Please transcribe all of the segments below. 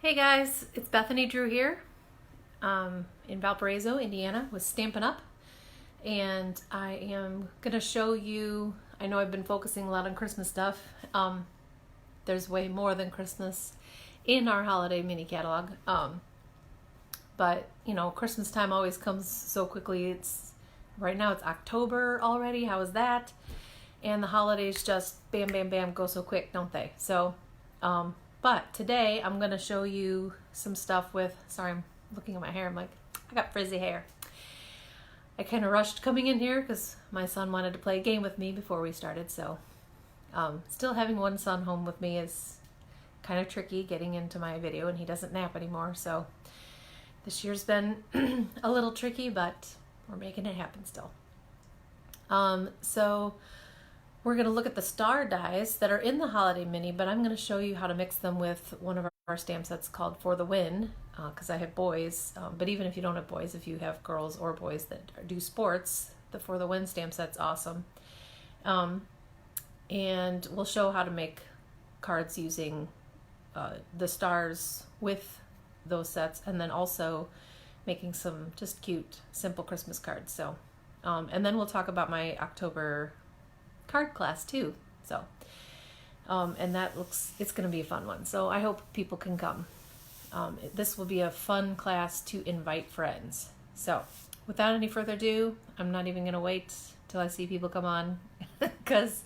Hey guys, it's Bethany Drew here in Valparaiso, Indiana with Stampin' Up! And I am going to show you, I know I've been focusing a lot on Christmas stuff. There's way more than Christmas in our holiday mini catalog. But, you know, Christmas time always comes so quickly. Right now it's October already. How is that? And the holidays just bam, bam, bam go so quick, don't they? But today I'm going to show you some stuff with, sorry, I'm looking at my hair. I'm like, I got frizzy hair. I kind of rushed coming in here because my son wanted to play a game with me before we started. So still having one son home with me is kind of tricky getting into my video, and he doesn't nap anymore. So this year's been a little tricky, but we're making it happen still. So we're going to look at the star dies that are in the holiday mini, but I'm going to show you how to mix them with one of our stamp sets called For the Win, because I have boys, but even if you don't have boys, if you have girls or boys that do sports, the For the Win stamp set's awesome. And we'll show how to make cards using the stars with those sets, and then also making some just cute, simple Christmas cards. So, and then we'll talk about my October card class too. So, and it's going to be a fun one. So I hope people can come. This will be a fun class to invite friends. So without any further ado, I'm not even going to wait till I see people come on because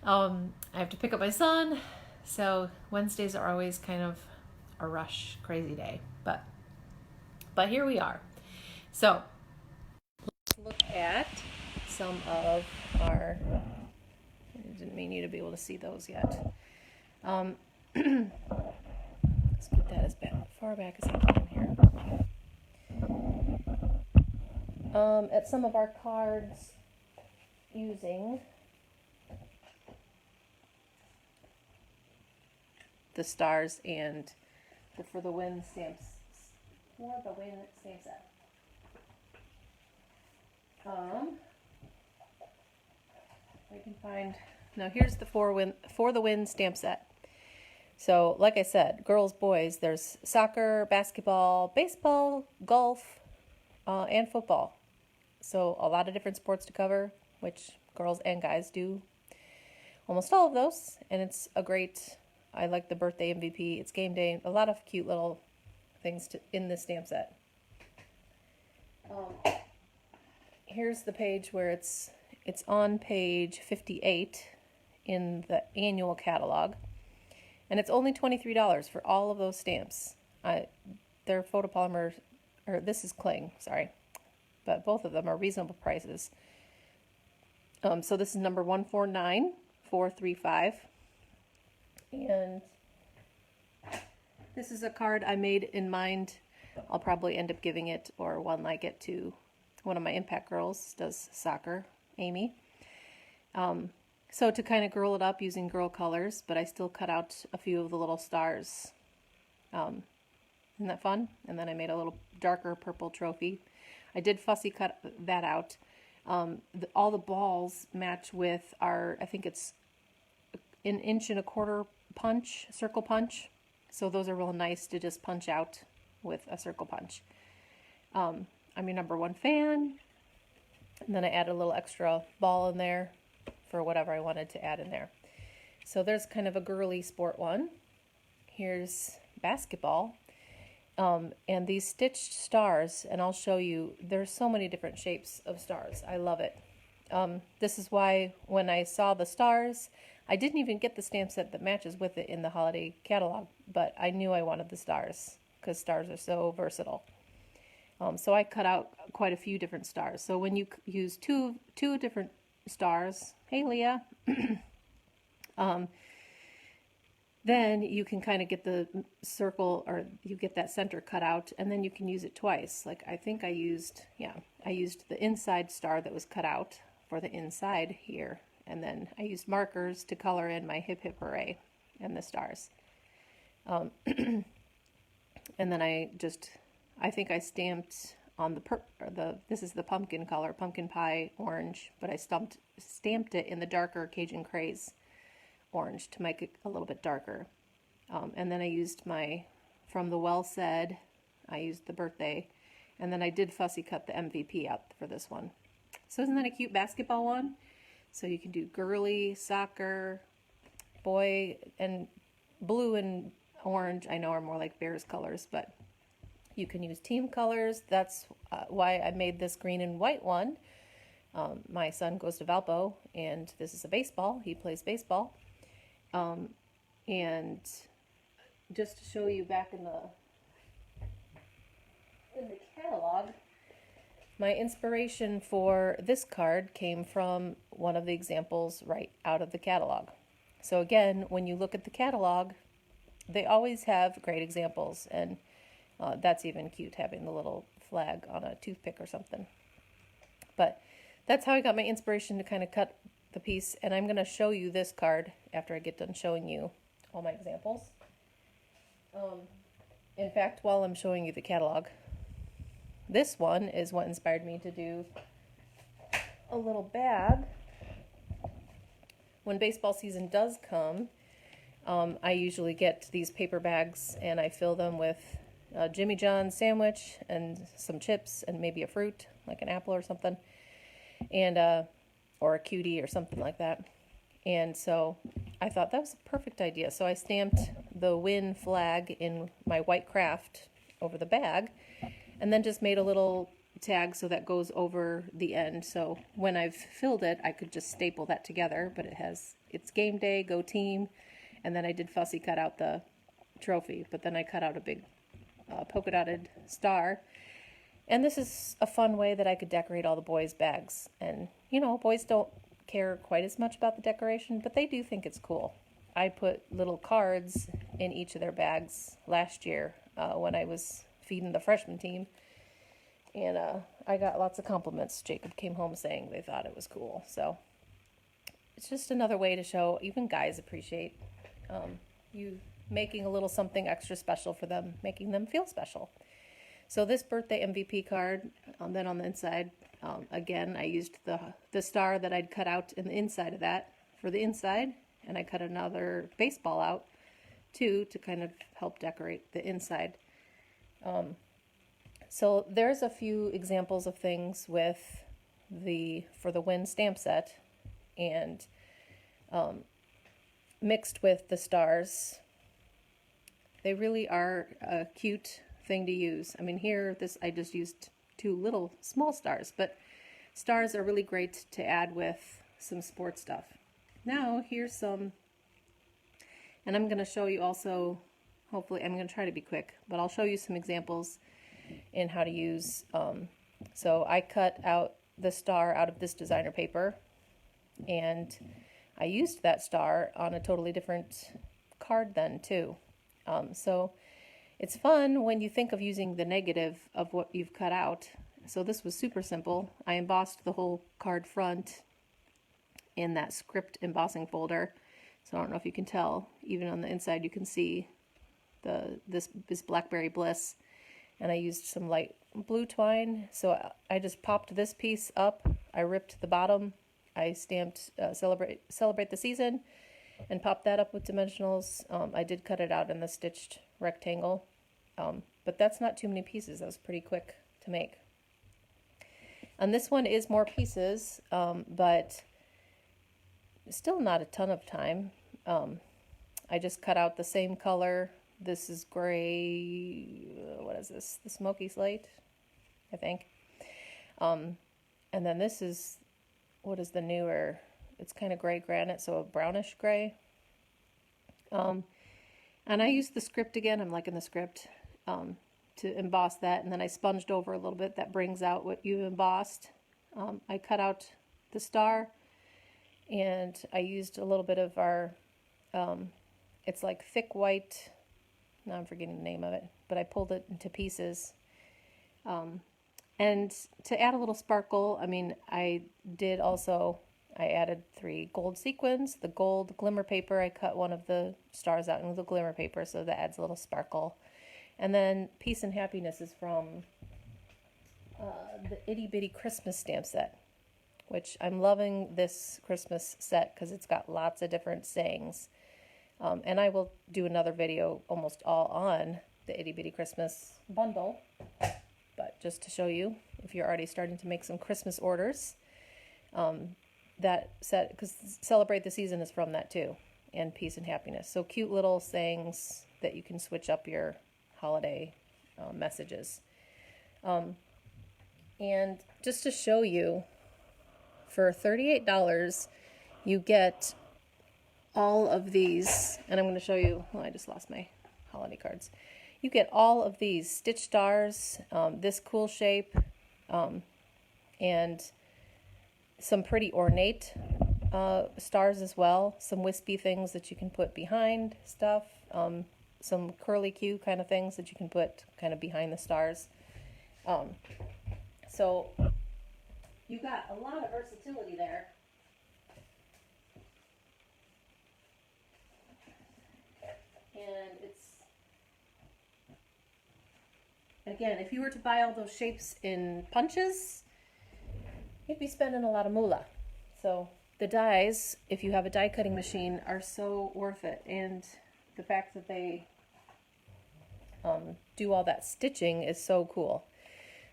I have to pick up my son. So Wednesdays are always kind of a rush, crazy day. But here we are. So let's look at some of our, I didn't mean you to be able to see those yet. Let's put that as far back as I can here. At some of our cards using the stars and the For the Win stamps. For the Win stamp set. We can find, now here's the For the Win stamp set. So like I said, girls, boys, there's soccer, basketball, baseball, golf, and football. So a lot of different sports to cover, which girls and guys do almost all of those. And it's I like the birthday MVP, it's game day, a lot of cute little things in this stamp set. Here's the page where it's on page 58 in the annual catalog, and it's only $23 for all of those stamps. They're photopolymer, or this is cling, sorry, but both of them are reasonable prices. So this is number 149435, and this is a card I made in mind. I'll probably end up giving it, or one I get to one of my impact girls, does soccer, Amy. So to kind of girl it up using girl colors, but I still cut out a few of the little stars. Isn't that fun? And then I made a little darker purple trophy. I did fussy cut that out. All the balls match with our, I think it's an 1.25 inch punch, circle punch. So those are real nice to just punch out with a circle punch. I'm your number one fan. And then I added a little extra ball in there for whatever I wanted to add in there. So there's kind of a girly sport one. Here's basketball. And these stitched stars, and I'll show you, there's so many different shapes of stars. I love it. This is why when I saw the stars, I didn't even get the stamp set that matches with it in the holiday catalog, but I knew I wanted the stars because stars are so versatile. So I cut out quite a few different stars. So when you use two different stars, hey Leah, then you can kind of get the circle, or you get that center cut out, and then you can use it twice. Like I think I used the inside star that was cut out for the inside here, and then I used markers to color in my hip hip hooray and the stars. And then I think I stamped on this is the pumpkin color, pumpkin pie orange, but I stamped it in the darker Cajun Craze orange to make it a little bit darker. And then I used my from the Well Said. I used the birthday. And then I did fussy cut the MVP out for this one. So isn't that a cute basketball one? So you can do girly, soccer, boy, and blue and orange I know are more like Bears colors, but you can use team colors. That's why I made this green and white one. My son goes to Valpo, and this is a baseball. He plays baseball. And just to show you back in the catalog, my inspiration for this card came from one of the examples right out of the catalog. So again, when you look at the catalog, they always have great examples, and that's even cute, having the little flag on a toothpick or something. But that's how I got my inspiration to kind of cut the piece, and I'm going to show you this card after I get done showing you all my examples. In fact, while I'm showing you the catalog, this one is what inspired me to do a little bag. When baseball season does come, I usually get these paper bags and I fill them with a Jimmy John's sandwich and some chips and maybe a fruit, like an apple or something, and or a cutie or something like that. And so I thought that was a perfect idea. So I stamped the Win flag in my white craft over the bag, and then just made a little tag so that goes over the end. So when I've filled it, I could just staple that together, but it's game day, go team. And then I did fussy cut out the trophy, but then I cut out a big polka dotted star. And this is a fun way that I could decorate all the boys' bags. And, you know, boys don't care quite as much about the decoration, but they do think it's cool. I put little cards in each of their bags last year when I was feeding the freshman team. And I got lots of compliments. Jacob came home saying they thought it was cool. So it's just another way to show even guys appreciate you making a little something extra special for them, making them feel special. So this birthday MVP card, then on the inside, again, I used the star that I'd cut out in the inside of that for the inside, and I cut another baseball out too to kind of help decorate the inside. So there's a few examples of things for the Win stamp set, and mixed with the stars. They really are a cute thing to use. I mean, here, I just used 2 little small stars, but stars are really great to add with some sports stuff. Now, here's some, and I'm going to show you also, hopefully, I'm going to try to be quick, but I'll show you some examples in how to use, so I cut out the star out of this designer paper, and I used that star on a totally different card then too. So it's fun when you think of using the negative of what you've cut out. So this was super simple. I embossed the whole card front in that script embossing folder. So I don't know if you can tell, even on the inside you can see this Blackberry Bliss. And I used some light blue twine. So I just popped this piece up. I ripped the bottom. I stamped celebrate the season and popped that up with dimensionals. I did cut it out in the stitched rectangle. But that's not too many pieces. That was pretty quick to make. And this one is more pieces, but still not a ton of time. I just cut out the same color. This is gray, what is this? The smoky slate, I think. And then this is, what is the newer? It's kind of gray granite, so a brownish gray. And I used the script again. I'm liking the script to emboss that, and then I sponged over a little bit. That brings out what you embossed. I cut out the star, and I used a little bit of our, it's like thick white, now I'm forgetting the name of it, but I pulled it into pieces. And to add a little sparkle, I mean, I added 3 gold sequins. The gold glimmer paper, I cut one of the stars out in the glimmer paper, so that adds a little sparkle. And then Peace and Happiness is from the Itty Bitty Christmas stamp set, which I'm loving this Christmas set because it's got lots of different sayings. And I will do another video almost all on the Itty Bitty Christmas bundle, but just to show you, if you're already starting to make some Christmas orders, that set, because Celebrate the Season is from that too, and Peace and Happiness. So cute little sayings that you can switch up your holiday messages. And just to show you, for $38, you get all of these, and I'm going to show you, well, I just lost my holiday cards. You get all of these stitch stars, this cool shape, and some pretty ornate stars as well, some wispy things that you can put behind stuff, some curly Q kind of things that you can put kind of behind the stars. So you got a lot of versatility there. And it's, again, if you were to buy all those shapes in punches, you'd be spending a lot of moolah. So the dies, if you have a die cutting machine, are so worth it. And the fact that they do all that stitching is so cool.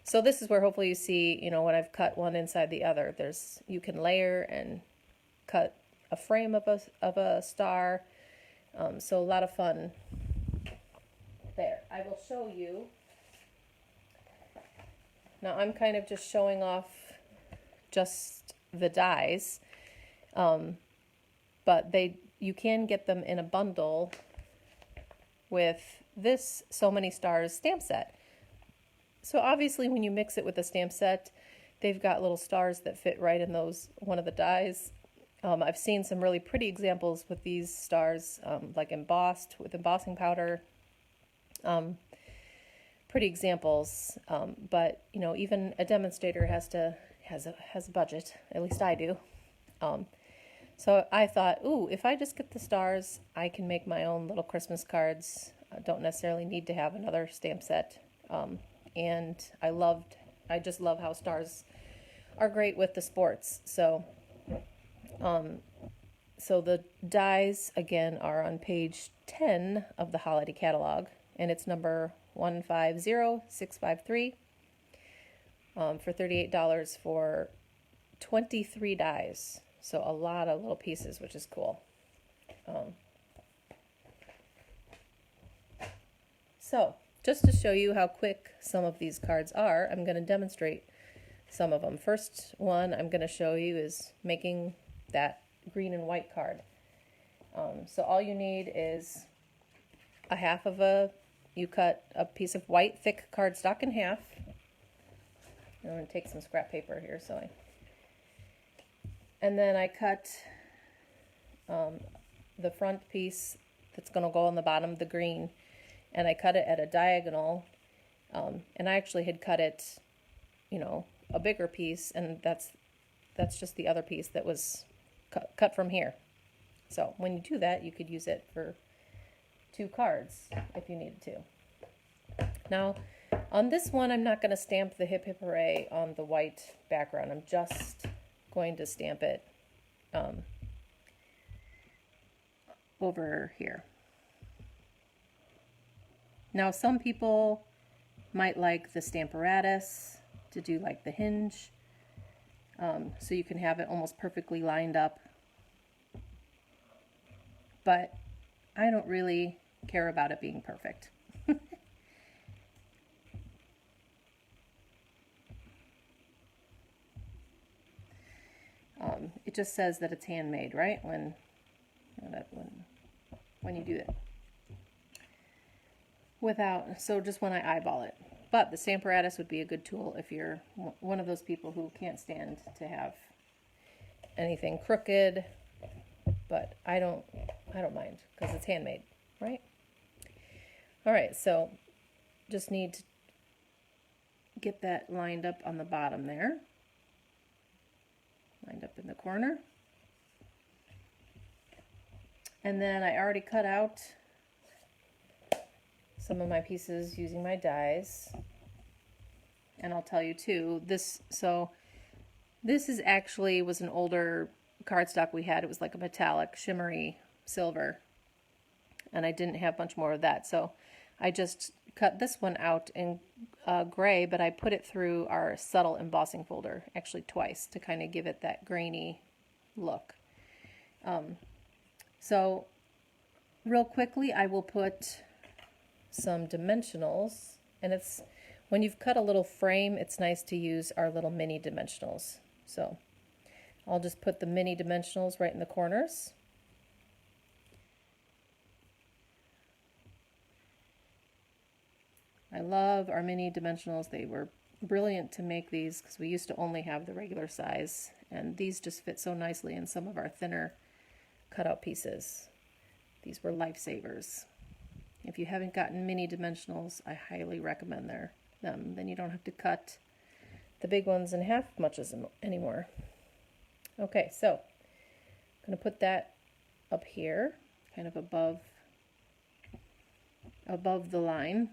So this is where hopefully you see, you know, when I've cut one inside the other, you can layer and cut a frame of a star. So a lot of fun there. I will show you. Now I'm kind of just showing off just the dies, but you can get them in a bundle with this So Many Stars stamp set. So obviously when you mix it with a stamp set, they've got little stars that fit right in one of the dies. I've seen some really pretty examples with these stars, like embossed with embossing powder. Pretty examples, but you know, even a demonstrator has a budget. At least I do. So I thought, ooh, if I just get the stars, I can make my own little Christmas cards. I don't necessarily need to have another stamp set. And I just love how stars are great with the sports. So the dies, again, are on page 10 of the holiday catalog, and it's number 150653 for $38 for 23 dies. So a lot of little pieces, which is cool. So just to show you how quick some of these cards are, I'm going to demonstrate some of them. First one I'm going to show you is making that green and white card. So all you need is you cut a piece of white thick cardstock in half. I'm going to take some scrap paper here, and then I cut the front piece that's going to go on the bottom, the green, and I cut it at a diagonal, and I actually had cut it, you know, a bigger piece, and that's just the other piece that was cut from here. So when you do that, you could use it for 2 cards if you needed to. Now, on this one, I'm not going to stamp the Hip Hip Hooray on the white background. I'm just going to stamp it over here. Now, some people might like the Stamparatus to do like the hinge, so you can have it almost perfectly lined up. But I don't really care about it being perfect. It just says that it's handmade, right? When you do it. So just when I eyeball it. But the Stamparatus would be a good tool if you're one of those people who can't stand to have anything crooked. But I don't mind because it's handmade, right? All right, so just need to get that lined up on the bottom there. Lined up in the corner. And then I already cut out some of my pieces using my dies. And I'll tell you too, this is actually was an older cardstock we had. It was like a metallic shimmery silver, and I didn't have much more of that, so I just cut this one out in gray, but I put it through our subtle embossing folder, actually twice, to kind of give it that grainy look. So real quickly, I will put some dimensionals, and it's when you've cut a little frame, it's nice to use our little mini dimensionals. So I'll just put the mini dimensionals right in the corners. I love our mini dimensionals. They were brilliant to make these because we used to only have the regular size, and these just fit so nicely in some of our thinner cutout pieces. These were lifesavers. If you haven't gotten mini dimensionals, I highly recommend them. Then you don't have to cut the big ones in half much anymore. Okay, so I'm going to put that up here, kind of above the line.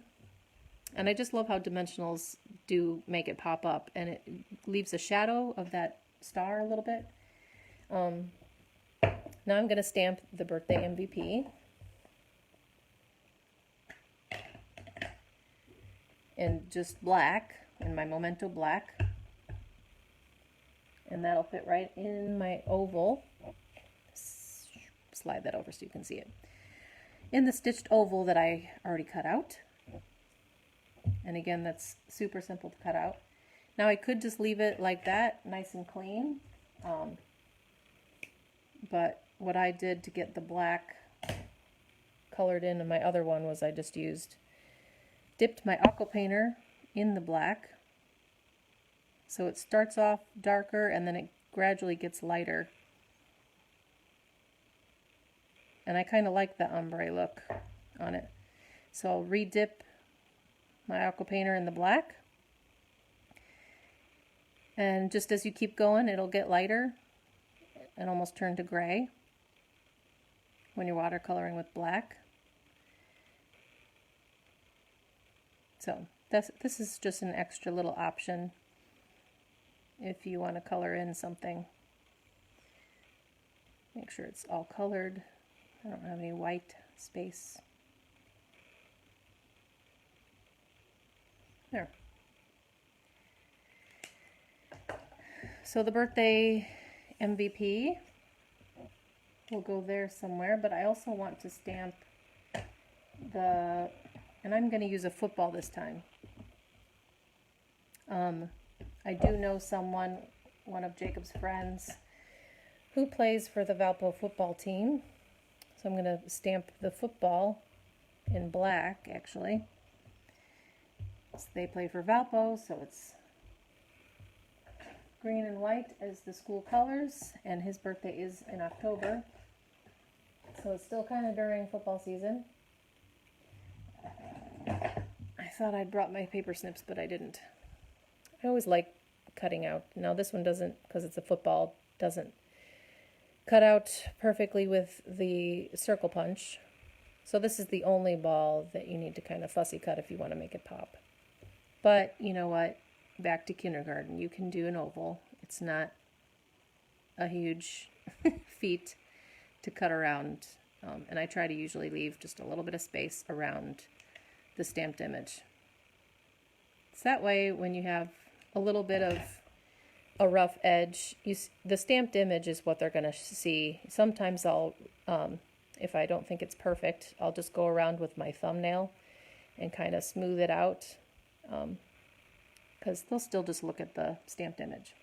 And I just love how dimensionals do make it pop up, and it leaves a shadow of that star a little bit. Now I'm going to stamp the birthday MVP. In just black, in my Memento black. And that'll fit right in my oval. Slide that over so you can see it. In the stitched oval that I already cut out. And again, that's super simple to cut out. Now I could just leave it like that, nice and clean. But what I did to get the black colored in my other one was I just dipped my aqua painter in the black. So it starts off darker and then it gradually gets lighter. And I kind of like the ombre look on it. So I'll re-dip my aqua painter in the black. And just as you keep going, it'll get lighter and almost turn to gray when you're watercoloring with black. So this is just an extra little option if you want to color in something. Make sure it's all colored. I don't have any white space. There. So the birthday MVP will go there somewhere, but I also want to stamp and I'm going to use a football this time. I do know someone, one of Jacob's friends, who plays for the Valpo football team. So I'm going to stamp the football in black, actually. So they play for Valpo, so it's green and white as the school colors, and his birthday is in October. So it's still kind of during football season. I thought I'd brought my paper snips, but I didn't. I always like cutting out. Now this one doesn't, because it's a football, doesn't cut out perfectly with the circle punch. So this is the only ball that you need to kind of fussy cut if you want to make it pop. But you know what? Back to kindergarten. You can do an oval. It's not a huge feat to cut around. And I try to usually leave just a little bit of space around the stamped image. So that way when you have a little bit of a rough edge, the stamped image is what they're going to see. Sometimes I'll, if I don't think it's perfect, I'll just go around with my thumbnail and kind of smooth it out, because they'll still just look at the stamped image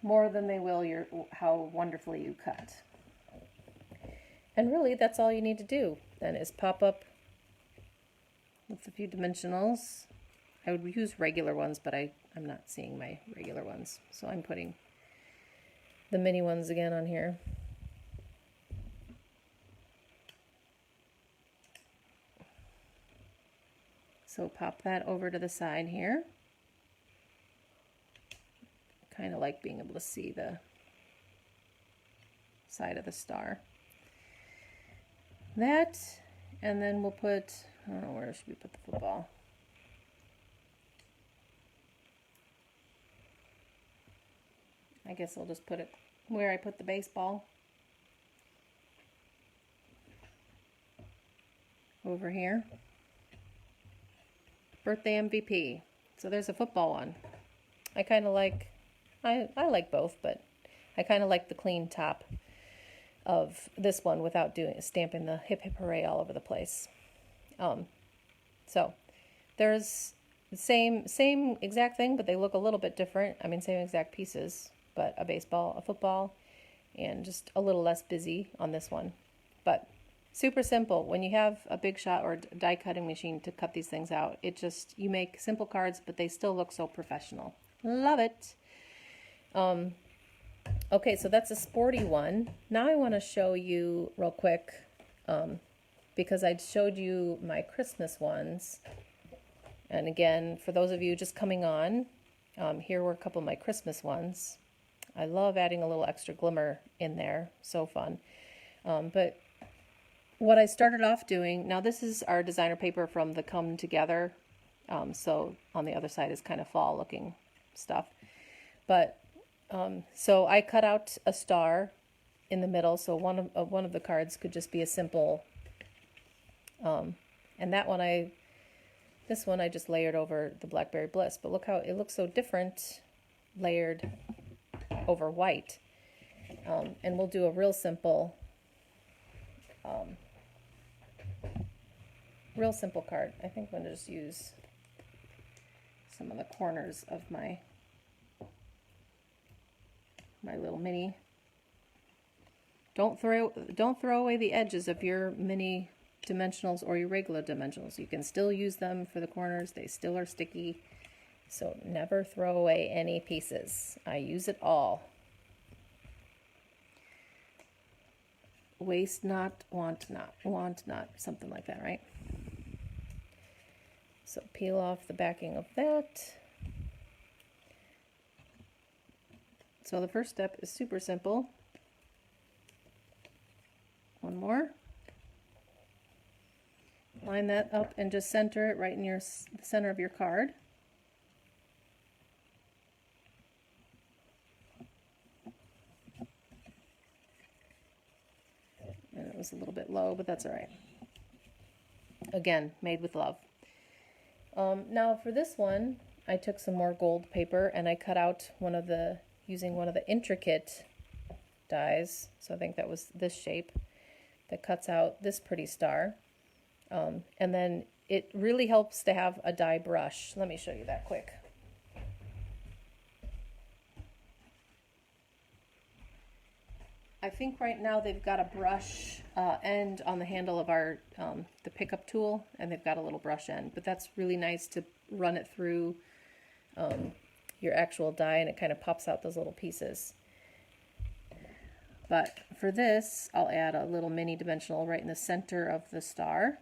more than they will how wonderfully you cut. And really, that's all you need to do then, is pop up with a few dimensionals. I would use regular ones, but I'm not seeing my regular ones, so I'm putting the mini ones again on here. So pop that over to the side here. Kind of like being able to see the side of the star. That, and then we'll put, I don't know, where should we put the football? I guess I'll just put it where I put the baseball. Over here. birthday MVP. So there's a football one. I kind of like, I like both, but I kind of like the clean top of this one without stamping the hip hip hooray all over the place. So there's the same exact thing, but they look a little bit different. I mean, same exact pieces, but a baseball, a football, and just a little less busy on this one. But super simple. When you have a Big Shot or die cutting machine to cut these things out, you make simple cards, but they still look so professional. Love it. Okay, so that's a sporty one. Now I want to show you real quick, because I showed you my Christmas ones. And again, for those of you just coming on, here were a couple of my Christmas ones. I love adding a little extra glimmer in there. So fun. But what I started off doing, now this is our designer paper from the Come Together. So on the other side is kind of fall looking stuff. But so I cut out a star in the middle. So one of the cards could just be a simple, and this one I just layered over the Blackberry Bliss. But look how it looks so different layered over white. And we'll do a real simple card. I think I'm going to just use some of the corners of my little mini. Don't throw away the edges of your mini dimensionals or your regular dimensionals. You can still use them for the corners. They still are sticky. So never throw away any pieces. I use it all. Waste not, want not, something like that, right? So peel off the backing of that. So the first step is super simple. One more. Line that up and just center it right in the center of your card. And it was a little bit low, but that's all right. Again, made with love. Now for this one, I took some more gold paper and I cut out using one of the intricate dies. So I think that was this shape that cuts out this pretty star. And then it really helps to have a die brush. Let me show you that quick. I think right now they've got a brush end on the handle of our the pickup tool, and they've got a little brush end, but that's really nice to run it through your actual die, and it kind of pops out those little pieces. But for this, I'll add a little mini dimensional right in the center of the star.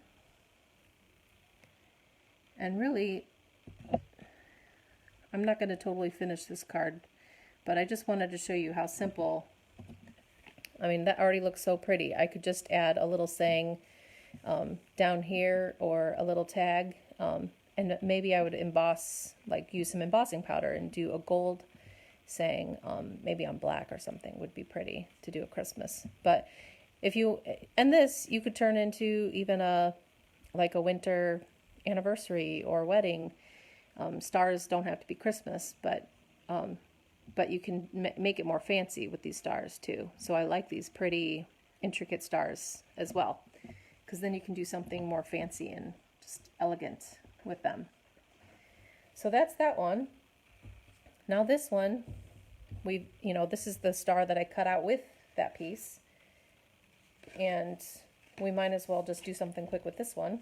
And really, I'm not going to totally finish this card, but I just wanted to show you how simple. I mean, that already looks so pretty. I could just add a little saying down here or a little tag, and maybe I would emboss, like use some embossing powder and do a gold saying, maybe on black or something would be pretty to do at Christmas. But if you, and this you could turn into even like a winter anniversary or wedding. Stars don't have to be Christmas, but you can make it more fancy with these stars too. So I like these pretty intricate stars as well, because then you can do something more fancy and just elegant with them. So that's that one. Now this one, this is the star that I cut out with that piece, and we might as well just do something quick with this one.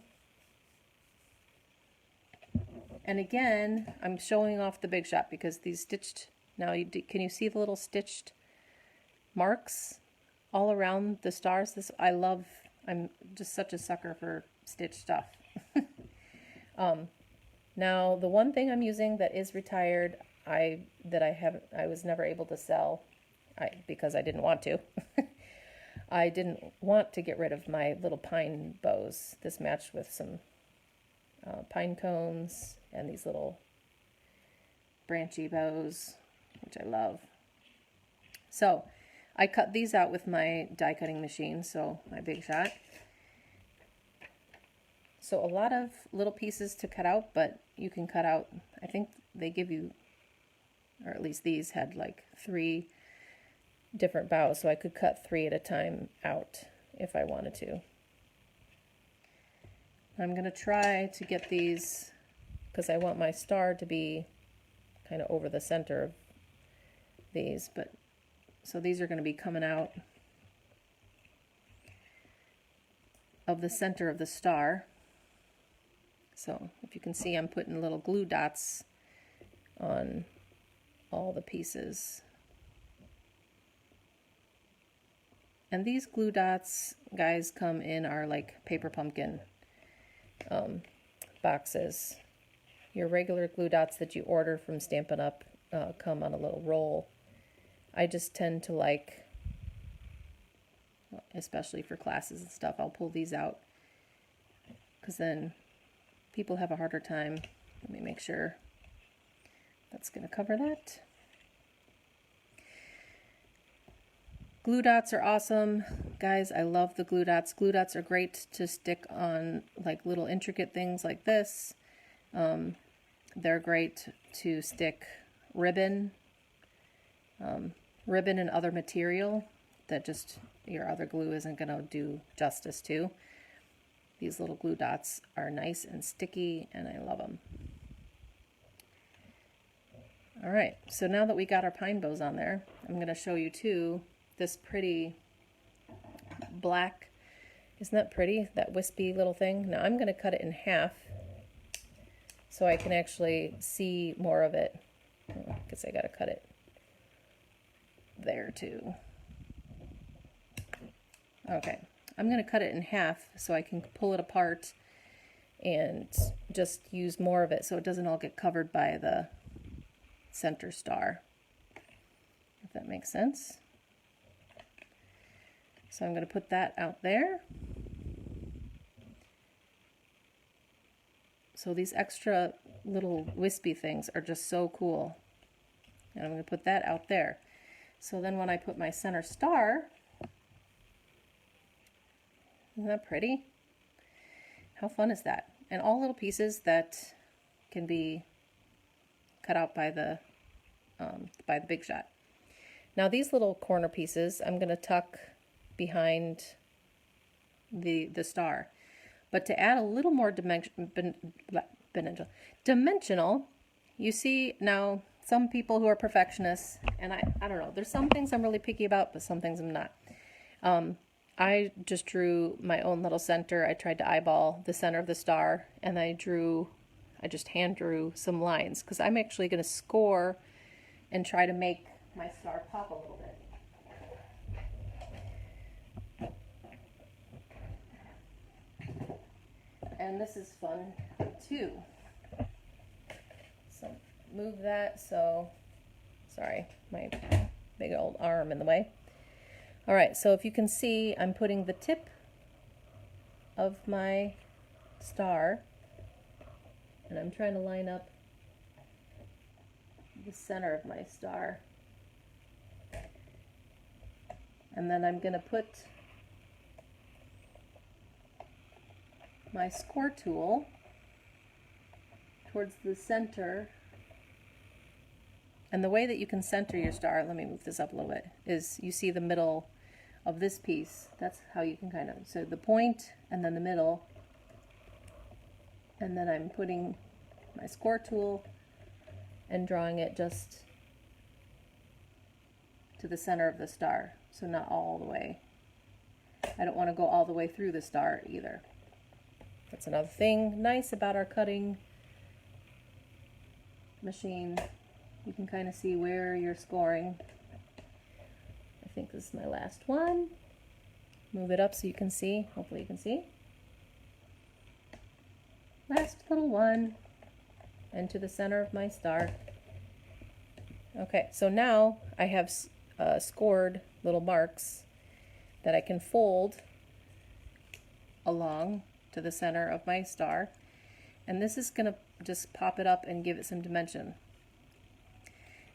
And again, I'm showing off the Big Shot because these stitched, now can you see the little stitched marks all around the stars? I'm just such a sucker for stitched stuff. Now the one thing I'm using that is retired, I was never able to sell because I didn't want to. I didn't want to get rid of my little pine bows. This matched with some pine cones and these little branchy bows, which I love. So I cut these out with my die cutting machine, so my Big Shot. So a lot of little pieces to cut out, but you can cut out, I think they give you, or at least these had like 3 different bows, so I could cut 3 at a time out if I wanted to. I'm going to try to get these, because I want my star to be kind of over the center of these, but so these are going to be coming out of the center of the star. So if you can see, I'm putting little glue dots on all the pieces. And these glue dots, guys, come in our like paper pumpkin boxes. Your regular glue dots that you order from Stampin' Up! Come on a little roll. I just tend to like, especially for classes and stuff, I'll pull these out because then people have a harder time. Let me make sure that's going to cover that. Glue dots are awesome. Guys, I love the glue dots. Glue dots are great to stick on like little intricate things like this. They're great to stick ribbon, ribbon and other material that just your other glue isn't going to do justice to. These little glue dots are nice and sticky, and I love them. All right, so now that we got our pine bows on there, I'm going to show you too this pretty black, isn't that pretty, that wispy little thing? Now I'm going to cut it in half so I can actually see more of it. I guess I got to cut it there too. Okay, I'm going to cut it in half so I can pull it apart and just use more of it so it doesn't all get covered by the center star, if that makes sense. So I'm going to put that out there. So these extra little wispy things are just so cool. And I'm going to put that out there. So then when I put my center star, isn't that pretty? How fun is that? And all little pieces that can be cut out by the Big Shot. Now these little corner pieces I'm going to tuck behind the star. But to add a little more dimensional, you see now some people who are perfectionists, and I don't know, there's some things I'm really picky about, but some things I'm not. I just drew my own little center. I tried to eyeball the center of the star, and I just hand drew some lines, because I'm actually going to score and try to make my star pop a little bit. And this is fun too. So move that, so, sorry, my big old arm in the way. All right, so if you can see, I'm putting the tip of my star, and I'm trying to line up the center of my star. And then I'm going to put my score tool towards the center. And the way that you can center your star, let me move this up a little bit, is you see the middle of this piece. That's how you can kind of, so the point and then the middle. And then I'm putting my score tool and drawing it just to the center of the star. So not all the way. I don't want to go all the way through the star either. That's another thing nice about our cutting machine. You can kind of see where you're scoring. I think this is my last one. Move it up so you can see. Hopefully you can see. Last little one. And to the center of my star. Okay, so now I have scored little marks that I can fold along to the center of my star, and this is going to just pop it up and give it some dimension.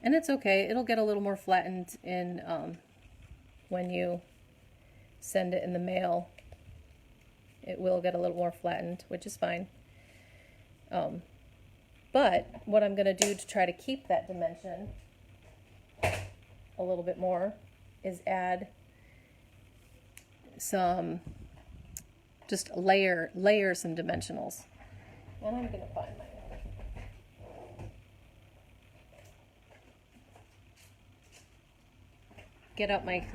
And it's okay, it'll get a little more flattened in when you send it in the mail it will get a little more flattened, which is fine. But what I'm going to do to try to keep that dimension a little bit more is add some, just layer some dimensionals. And I'm going to find my, get out my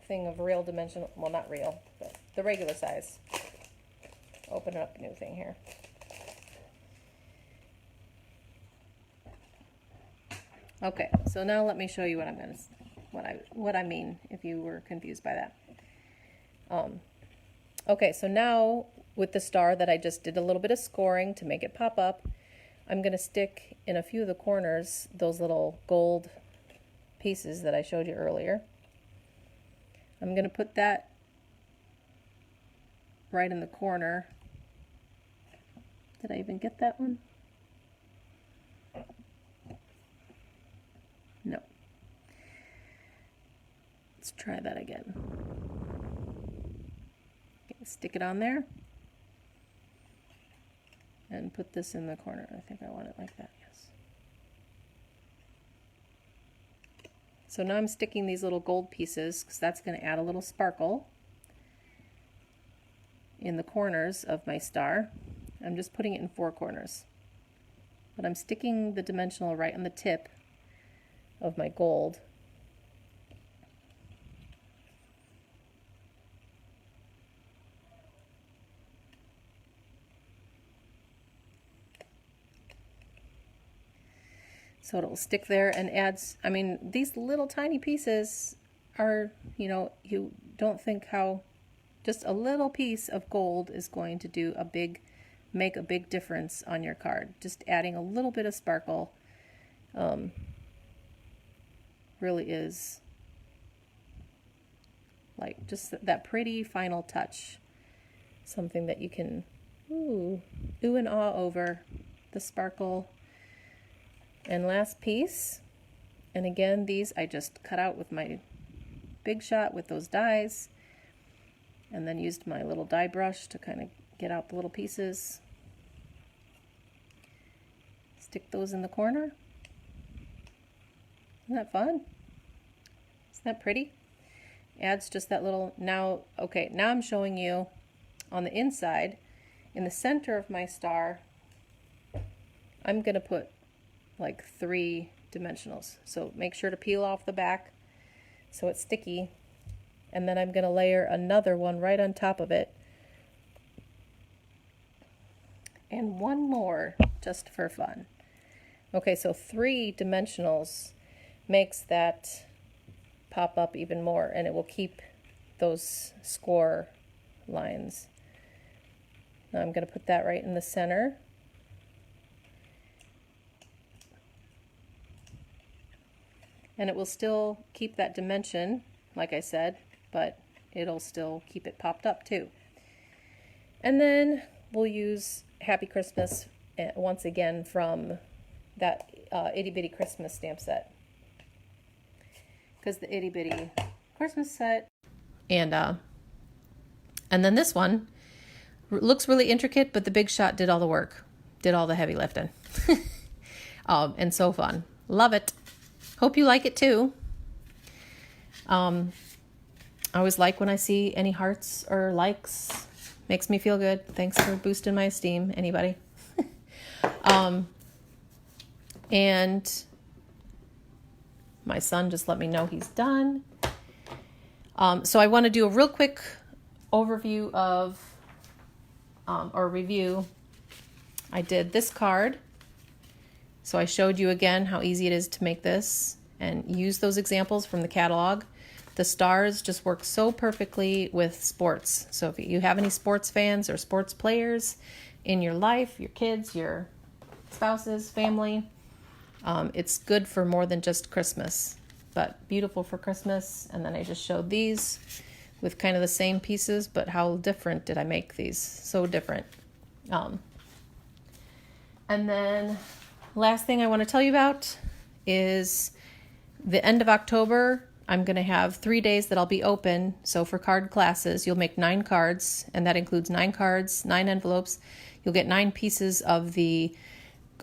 thing of real dimensional, well, not real, but the regular size. Open up a new thing here. Okay, so now let me show you what I'm going to, what I mean, if you were confused by that. Okay, so now with the star that I just did a little bit of scoring to make it pop up, I'm going to stick in a few of the corners those little gold pieces that I showed you earlier. I'm going to put that right in the corner. Did I even get that one? No. Let's try that again. Okay, stick it on there. And put this in the corner. I think I want it like that, yes. So now I'm sticking these little gold pieces because that's going to add a little sparkle in the corners of my star. I'm just putting it in 4 corners. But I'm sticking the dimensional right on the tip of my gold. So it'll stick there and adds, I mean, these little tiny pieces are, you know, you don't think how just a little piece of gold is going to do make a big difference on your card. Just adding a little bit of sparkle really is like just that pretty final touch. Something that you can ooh and ah over, the sparkle. And last piece, and again, these I just cut out with my Big Shot with those dies, and then used my little die brush to kind of get out the little pieces. Stick those in the corner. Isn't that fun? Isn't that pretty? Adds just that little, now I'm showing you on the inside, in the center of my star, I'm going to put like 3 dimensionals. So make sure to peel off the back so it's sticky. And then I'm going to layer another one right on top of it. And one more just for fun. Okay, so 3 dimensionals makes that pop up even more, and it will keep those score lines. Now I'm going to put that right in the center. And it will still keep that dimension, like I said, but it'll still keep it popped up too. And then we'll use Happy Christmas once again from that Itty Bitty Christmas stamp set. Because the Itty Bitty Christmas set. And then this one looks really intricate, but the Big Shot did all the work, did all the heavy lifting. And so fun. Love it. Hope you like it too. I always like when I see any hearts or likes. Makes me feel good. Thanks for boosting my esteem, anybody. And my son just let me know he's done. So I want to do a real quick overview of, or review. I did this card. So I showed you again how easy it is to make this and use those examples from the catalog. The stars just work so perfectly with sports. So if you have any sports fans or sports players in your life, your kids, your spouses, family, it's good for more than just Christmas, but beautiful for Christmas. And then I just showed these with kind of the same pieces, but how different did I make these? So different. And then last thing I want to tell you about is the end of October I'm going to have 3 days that I'll be open. So for card classes, you'll make 9 cards, and that includes 9 cards, 9 envelopes. You'll get 9 pieces of the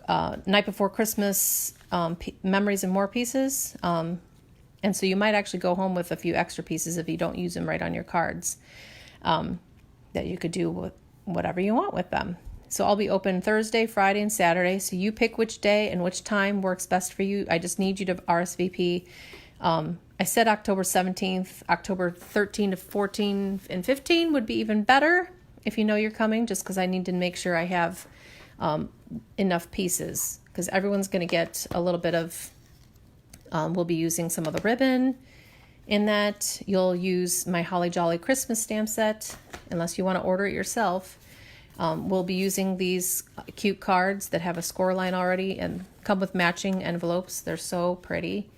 Night Before Christmas Memories and More pieces. And so you might actually go home with a few extra pieces if you don't use them right on your cards, that you could do whatever you want with them. So I'll be open Thursday, Friday, and Saturday. So you pick which day and which time works best for you. I just need you to RSVP. I said October 17th, October 13 to 14 and 15 would be even better if you know you're coming, just because I need to make sure I have enough pieces, because everyone's going to get a little bit of, we'll be using some of the ribbon in that. You'll use my Holly Jolly Christmas stamp set, unless you want to order it yourself. We'll be using these cute cards that have a score line already and come with matching envelopes. They're so pretty.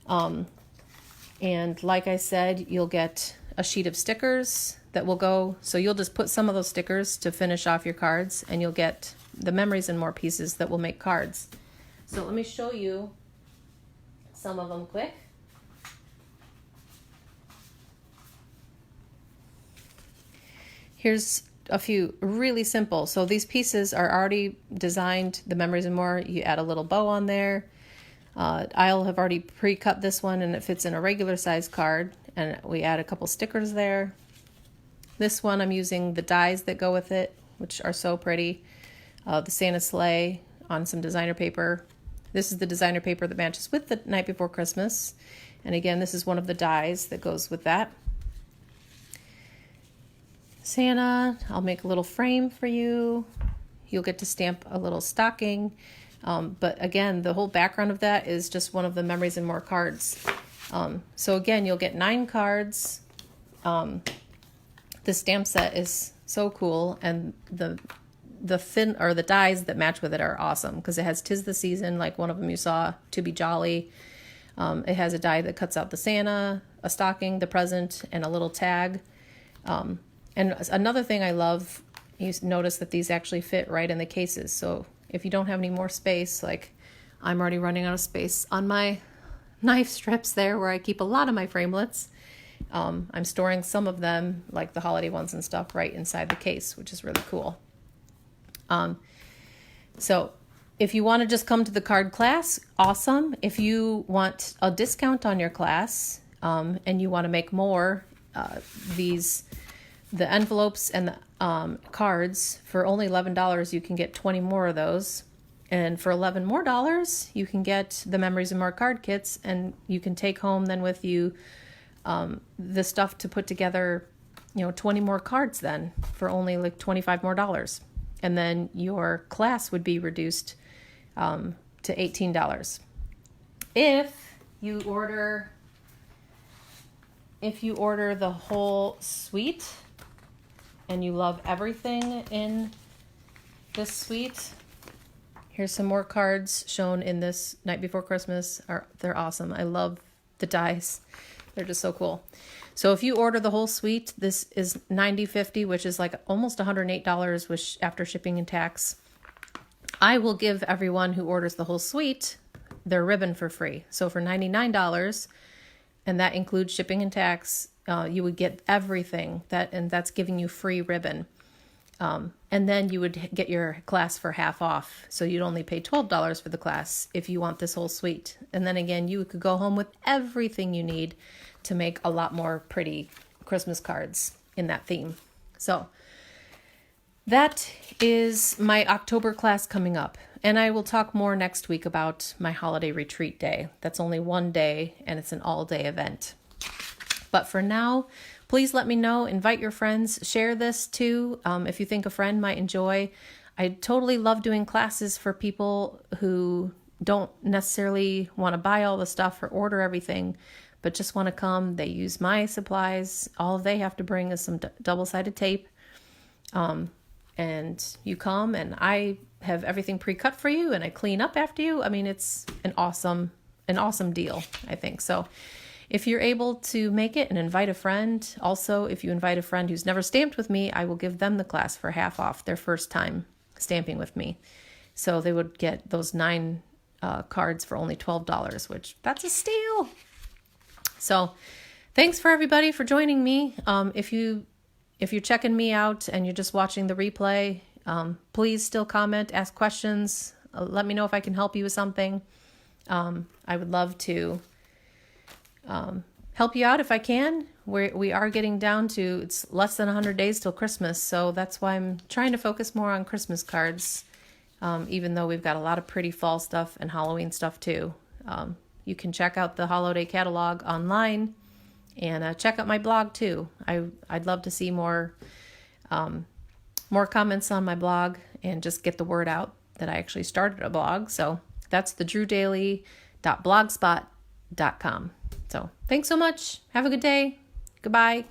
And like I said, you'll get a sheet of stickers that will go, so you'll just put some of those stickers to finish off your cards, and you'll get the Memories and More pieces that will make cards. So let me show you some of them quick. Here's a few really simple. So these pieces are already designed, the Memories and More. You add a little bow on there. I'll have already pre-cut this one, and it fits in a regular size card, and we add a couple stickers there. This one I'm using the dies that go with it, which are so pretty. The Santa sleigh on some designer paper. This is the designer paper that matches with the Night Before Christmas, and again, this is one of the dies that goes with that. Santa, I'll make a little frame for you. You'll get to stamp a little stocking. But again, the whole background of that is just one of the Memories and More cards. So again, you'll get 9 cards. The stamp set is so cool, and the thin or the dies that match with it are awesome, because it has 'Tis the Season, like one of them you saw, To Be Jolly. It has a die that cuts out the Santa, a stocking, the present, and a little tag. And another thing I love, you notice that these actually fit right in the cases. So if you don't have any more space, like I'm already running out of space on my knife strips there where I keep a lot of my framelits, I'm storing some of them, like the holiday ones and stuff, right inside the case, which is really cool. So if you want to just come to the card class, awesome. If you want a discount on your class, and you want to make more, the envelopes and the cards, for only $11, you can get 20 more of those. And for $11 more, you can get the Memories and More card kits, and you can take home then with you the stuff to put together, 20 more cards then for only like $25 more. And then your class would be reduced to $18. If you order the whole suite, and you love everything in this suite, here's some more cards shown in this Night Before Christmas. They're awesome. I love the dies. They're just so cool. So if you order the whole suite, this is $90.50, which is like almost $108, which after shipping and tax. I will give everyone who orders the whole suite their ribbon for free. So for $99, and that includes shipping and tax, you would get everything, and that's giving you free ribbon. And then you would get your class for half off. So you'd only pay $12 for the class if you want this whole suite. And then again, you could go home with everything you need to make a lot more pretty Christmas cards in that theme. So that is my October class coming up. And I will talk more next week about my holiday retreat day. That's only one day, and it's an all-day event. But for now, please let me know. Invite your friends. Share this too if you think a friend might enjoy. I totally love doing classes for people who don't necessarily want to buy all the stuff or order everything, but just want to come. They use my supplies. All they have to bring is some double-sided tape. And you come, and I have everything pre-cut for you, and I clean up after you. I mean, it's an awesome deal, I think. So if you're able to make it and invite a friend, also, if you invite a friend who's never stamped with me, I will give them the class for half off their first time stamping with me. So they would get those 9 cards for only $12, which that's a steal. So thanks for everybody for joining me. If you're checking me out and you're just watching the replay, please still comment, ask questions. Let me know if I can help you with something. I would love to help you out if I can. We are getting down to, it's less than 100 days till Christmas, so that's why I'm trying to focus more on Christmas cards, even though we've got a lot of pretty fall stuff and Halloween stuff too. You can check out the holiday catalog online and check out my blog too. I'd love to see more comments on my blog and just get the word out that I actually started a blog. So that's thedrewdaily.blogspot.com. So thanks so much. Have a good day. Goodbye.